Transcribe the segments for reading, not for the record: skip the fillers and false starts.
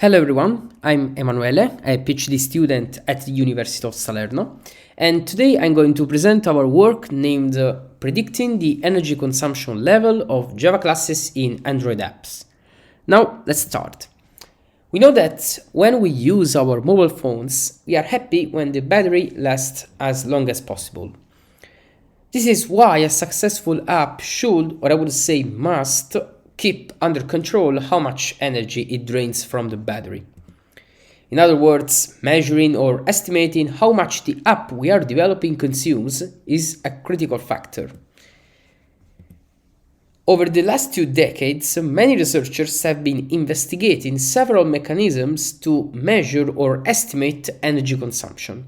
Hello everyone, I'm Emanuele, a PhD student at the University of Salerno, and today I'm going to present our work named Predicting the Energy Consumption Level of Java Classes in Android Apps. Now, let's start. We know that when we use our mobile phones, we are happy when the battery lasts as long as possible. This is why a successful app should, or I would say must, keep under control how much energy it drains from the battery. In other words, measuring or estimating how much the app we are developing consumes is a critical factor. Over the last 2 decades, many researchers have been investigating several mechanisms to measure or estimate energy consumption.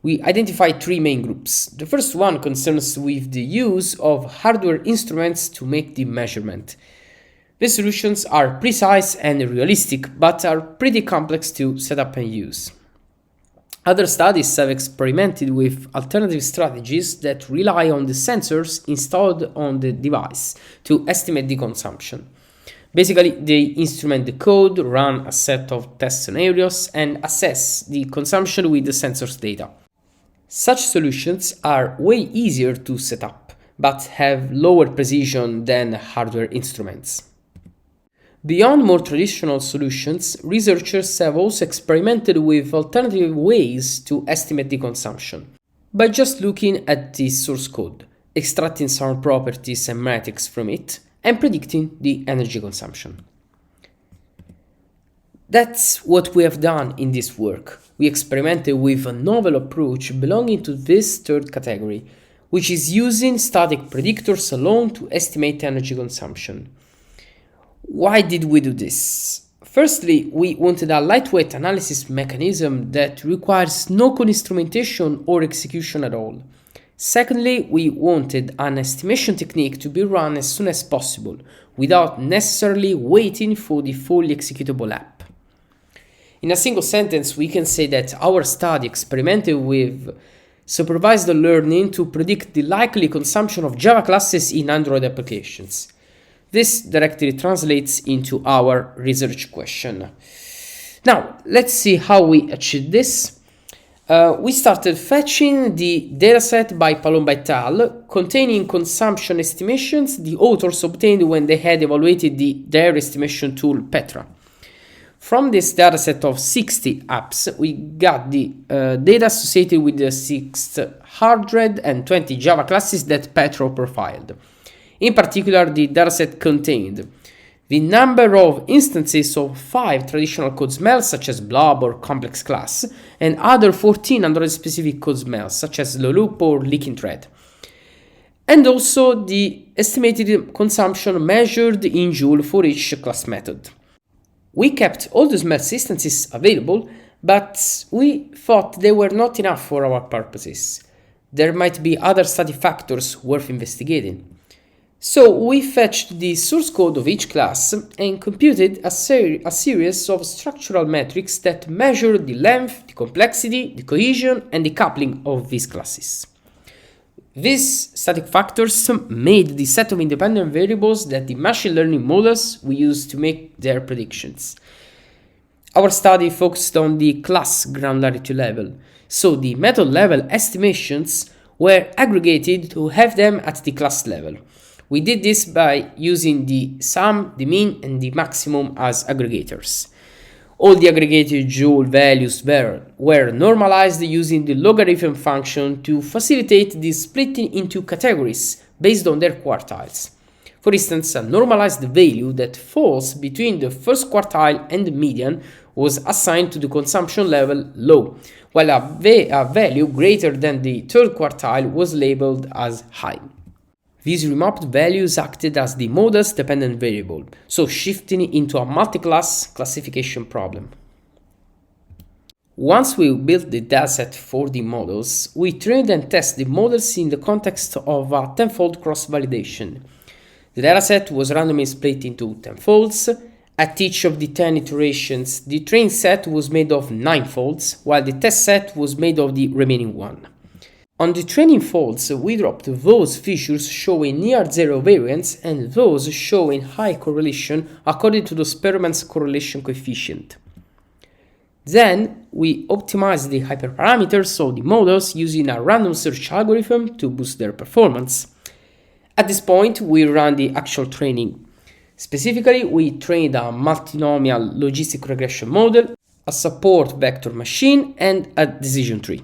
We identify 3 main groups. The first one concerns with the use of hardware instruments to make the measurement. These solutions are precise and realistic, but are pretty complex to set up and use. Other studies have experimented with alternative strategies that rely on the sensors installed on the device to estimate the consumption. Basically, they instrument the code, run a set of test scenarios, and assess the consumption with the sensor's data. Such solutions are way easier to set up, but have lower precision than hardware instruments. Beyond more traditional solutions, researchers have also experimented with alternative ways to estimate the consumption. By just looking at the source code, extracting some properties and metrics from it, and predicting the energy consumption. That's what we have done in this work. We experimented with a novel approach belonging to this third category, which is using static predictors alone to estimate energy consumption. Why did we do this? Firstly, we wanted a lightweight analysis mechanism that requires no code instrumentation or execution at all. Secondly, we wanted an estimation technique to be run as soon as possible, without necessarily waiting for the fully executable app. In a single sentence, we can say that our study experimented with supervised learning to predict the likely consumption of Java classes in Android applications. This directly translates into our research question. Now, let's see how we achieved this. We started fetching the dataset by Palomba et al. Containing consumption estimations the authors obtained when they had evaluated their estimation tool Petra. From this dataset of 60 apps, we got the data associated with the 620 Java classes that Petra profiled. In particular, the dataset contained the number of instances of 5 traditional code smells such as blob or complex class, and other 14 Android-specific code smells such as low loop or leaking thread. And also the estimated consumption measured in joule for each class method. We kept all the smells instances available, but we thought they were not enough for our purposes. There might be other study factors worth investigating. So we fetched the source code of each class and computed a series of structural metrics that measure the length, the complexity, the cohesion, and the coupling of these classes. These static factors made the set of independent variables that the machine learning models we use to make their predictions. Our study focused on the class granularity level, so the method level estimations were aggregated to have them at the class level. We did this by using the sum, the mean, and the maximum as aggregators. All the aggregated joule values were normalized using the logarithm function to facilitate the splitting into categories based on their quartiles. For instance, a normalized value that falls between the first quartile and the median was assigned to the consumption level low, while a value greater than the third quartile was labeled as high. These remapped values acted as the model's dependent variable, so shifting into a multi-class classification problem. Once we built the dataset for the models, we trained and tested the models in the context of a 10-fold cross-validation. The dataset was randomly split into 10 folds. At each of the 10 iterations, the trained set was made of 9 folds, while the test set was made of the remaining 1. On the training folds, we dropped those features showing near zero variance and those showing high correlation according to the Spearman's correlation coefficient. Then we optimize the hyperparameters of the models using a random search algorithm to boost their performance. At this point, we run the actual training. Specifically, we trained a multinomial logistic regression model, a support vector machine, and a decision tree.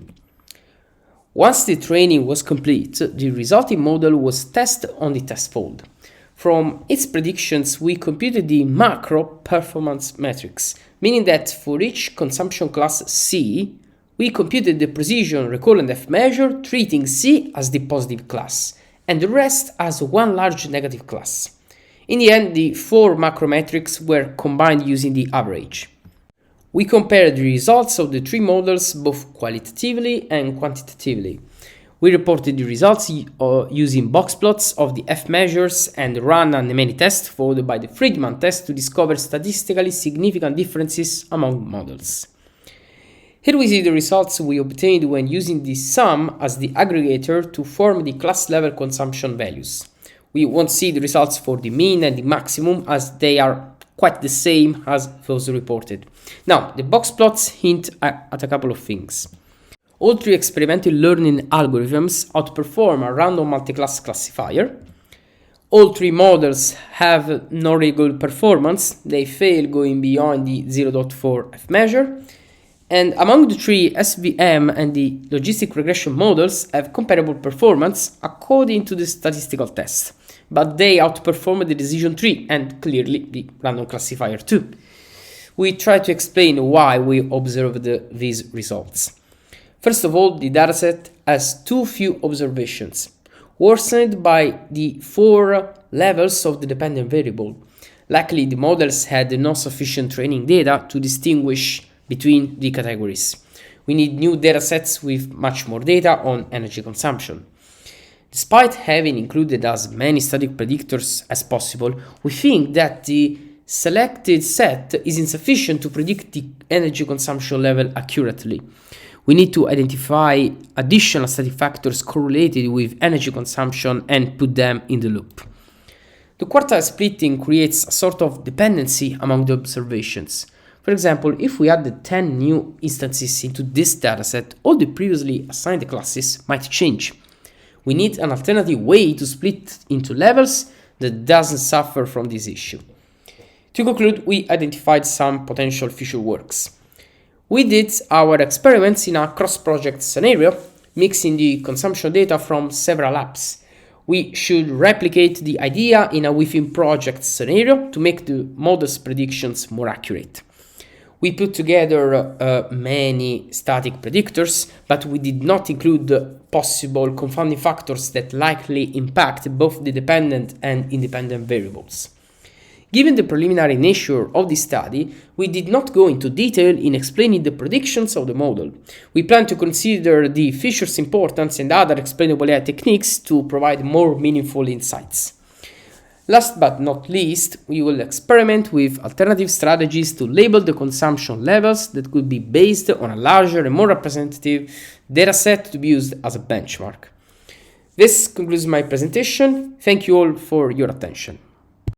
Once the training was complete, the resulting model was tested on the test fold. From its predictions, we computed the macro performance metrics, meaning that for each consumption class C, we computed the precision, recall, and F measure, treating C as the positive class, and the rest as one large negative class. In the end, the 4 macro metrics were combined using the average. We compared the results of the 3 models both qualitatively and quantitatively. We reported the results using box plots of the F measures and ran a many test followed by the Friedman test to discover statistically significant differences among models. Here we see the results we obtained when using the sum as the aggregator to form the class level consumption values. We won't see the results for the mean and the maximum as they are quite the same as those reported. Now, the box plots hint at a couple of things. All 3 experimental learning algorithms outperform a random multiclass classifier. All 3 models have no regular performance. They fail going beyond the 0.4 F measure. And among the 3, SVM and the logistic regression models have comparable performance according to the statistical test, but they outperform the decision tree and clearly the random classifier too. We try to explain why we observed these results. First of all, the dataset has too few observations, worsened by the 4 levels of the dependent variable. Luckily, the models had no sufficient training data to distinguish between the categories. We need new datasets with much more data on energy consumption. Despite having included as many static predictors as possible, we think that the selected set is insufficient to predict the energy consumption level accurately. We need to identify additional static factors correlated with energy consumption and put them in the loop. The quartile splitting creates a sort of dependency among the observations. For example, if we added 10 new instances into this dataset, all the previously assigned classes might change. We need an alternative way to split into levels that doesn't suffer from this issue. To conclude, we identified some potential future works. We did our experiments in a cross-project scenario, mixing the consumption data from several apps. We should replicate the idea in a within-project scenario to make the model's predictions more accurate. We put together many static predictors, but we did not include the possible confounding factors that likely impact both the dependent and independent variables. Given the preliminary nature of this study, we did not go into detail in explaining the predictions of the model. We plan to consider the feature's importance and other explainable AI techniques to provide more meaningful insights. Last but not least, we will experiment with alternative strategies to label the consumption levels that could be based on a larger and more representative dataset to be used as a benchmark. This concludes my presentation. Thank you all for your attention.